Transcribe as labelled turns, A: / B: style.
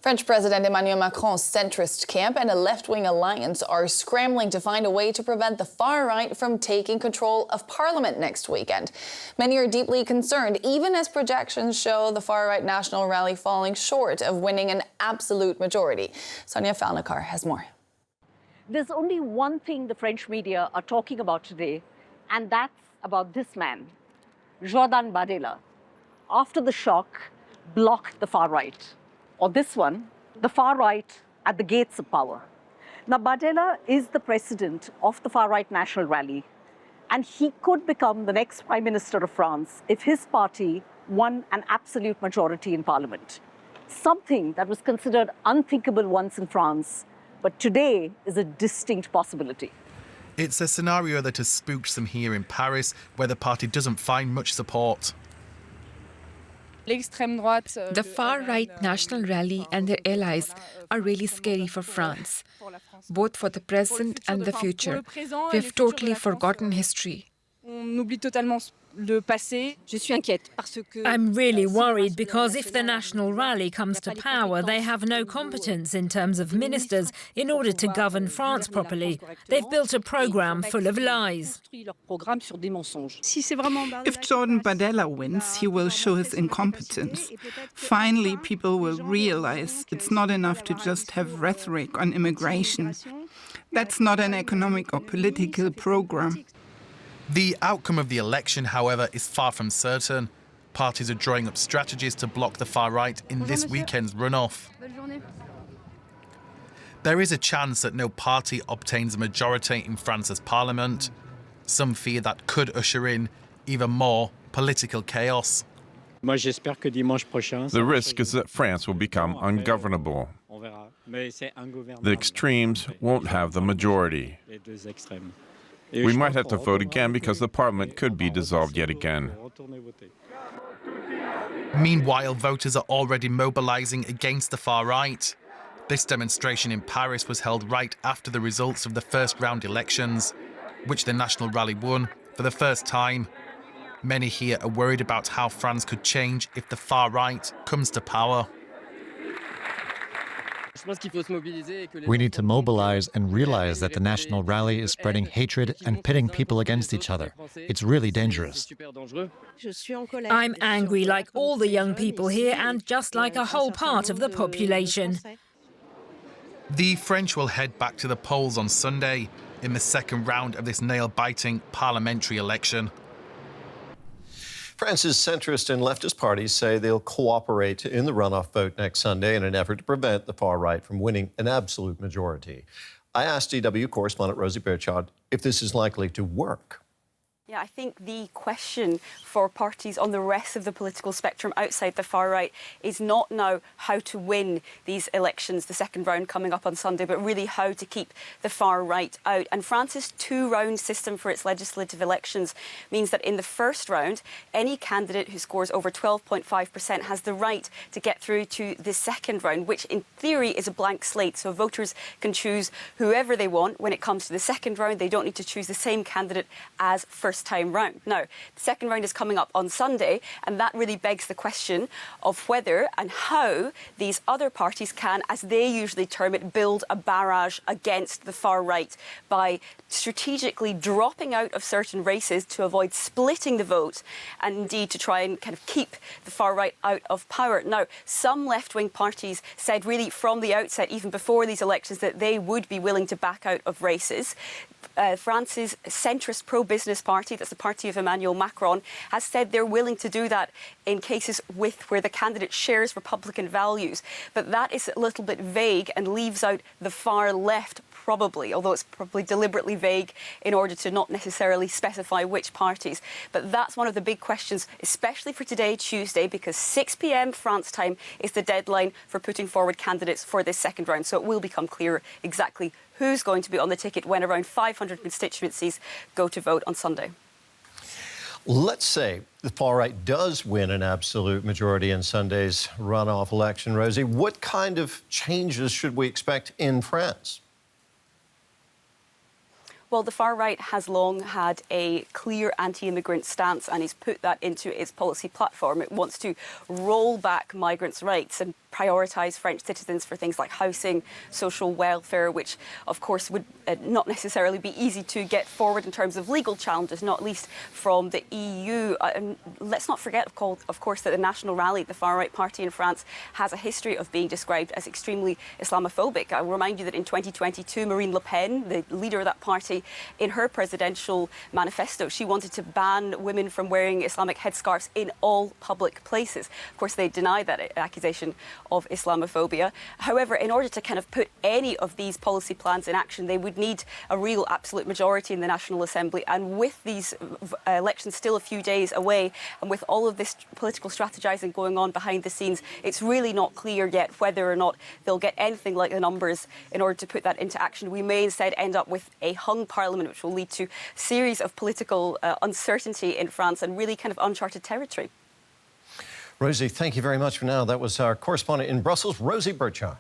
A: French President Emmanuel Macron's centrist camp and a left-wing alliance are scrambling to find a way to prevent the far right from taking control of parliament next weekend. Many are deeply concerned, even as projections show the far-right National Rally falling short of winning an absolute majority. Sonia Falnikar has more.
B: There's only one thing the French media are talking about today, and that's about this man, Jordan Bardella. After the shock, blocked the far right. Or this one, the far right at the gates of power. Now, Bardella is the president of the far-right National Rally, and he could become the next Prime Minister of France if his party won an absolute majority in parliament. Something that was considered unthinkable once in France, but today is a distinct possibility.
C: It's a scenario that has spooked some here in Paris, where the party doesn't find much support.
D: The far-right National Rally and their allies are really scary for France, both for the present and the future. We have totally forgotten history.
E: I'm really worried because if the National Rally comes to power, they have no competence in terms of ministers in order to govern France properly. They've built a programme full of lies.
F: If Jordan Bardella wins, he will show his incompetence. Finally, people will realize it's not enough to just have rhetoric on immigration. That's not an economic or political program.
C: The outcome of the election, however, is far from certain. Parties are drawing up strategies to block the far right in this weekend's runoff. There is a chance that no party obtains a majority in France's parliament. Some fear that could usher in even more political chaos.
G: The risk is that France will become ungovernable. The extremes won't have the majority. We might have to vote again because the parliament could be dissolved yet again.
C: Meanwhile, voters are already mobilizing against the far right. This demonstration in Paris was held right after the results of the first round elections, which the National Rally won for the first time. Many here are worried about how France could change if the far right comes to power.
H: We need to mobilize and realize that the National Rally is spreading hatred and pitting people against each other. It's really dangerous.
E: I'm angry like all the young people here and just like a whole part of the population.
C: The French will head back to the polls on Sunday in the second round of this nail-biting parliamentary election.
I: France's centrist and leftist parties say they'll cooperate in the runoff vote next Sunday in an effort to prevent the far right from winning an absolute majority. I asked DW correspondent Rosie Berchard if this is likely to work.
J: Yeah, I think the question for parties on the rest of the political spectrum outside the far right is not now how to win these elections, the second round coming up on Sunday, but really how to keep the far right out. And France's two-round system for its legislative elections means that in the first round, any candidate who scores over 12.5% has the right to get through to the second round, which in theory is a blank slate. So voters can choose whoever they want. When it comes to the second round, they don't need to choose the same candidate as first time round. Now, the second round is coming up on Sunday, and that really begs the question of whether and how these other parties can, as they usually term it, build a barrage against the far right by strategically dropping out of certain races to avoid splitting the vote and indeed to try and kind of keep the far right out of power. Now, some left-wing parties said really from the outset, even before these elections, that they would be willing to back out of races. France's centrist pro-business party, that's the party of Emmanuel Macron, has said they're willing to do that in cases where the candidate shares Republican values. But that is a little bit vague and leaves out the far left, probably, although it's probably deliberately vague in order to not necessarily specify which parties. But that's one of the big questions, especially for today, Tuesday, because 6 p.m. France time is the deadline for putting forward candidates for this second round. So it will become clear exactly who's going to be on the ticket when around 500 constituencies go to vote on Sunday.
I: Let's say the far right does win an absolute majority in Sunday's runoff election, Rosie. What kind of changes should we expect in France?
J: Well, the far right has long had a clear anti-immigrant stance and has put that into its policy platform. It wants to roll back migrants' rights, and prioritise French citizens for things like housing, social welfare, which of course would not necessarily be easy to get forward in terms of legal challenges, not least from the EU. And let's not forget, of course, that the National Rally, the far-right party in France, has a history of being described as extremely Islamophobic. I will remind you that in 2022, Marine Le Pen, the leader of that party, in her presidential manifesto, she wanted to ban women from wearing Islamic headscarves in all public places. Of course, they denied that accusation of Islamophobia. However, in order to kind of put any of these policy plans in action, they would need a real absolute majority in the National Assembly. And with these elections still a few days away, and with all of this political strategising going on behind the scenes, it's really not clear yet whether or not they'll get anything like the numbers in order to put that into action. We may instead end up with a hung parliament, which will lead to a series of political uncertainty in France and really kind of uncharted territory.
I: Rosie, thank you very much for now. That was our correspondent in Brussels, Rosie Burchard.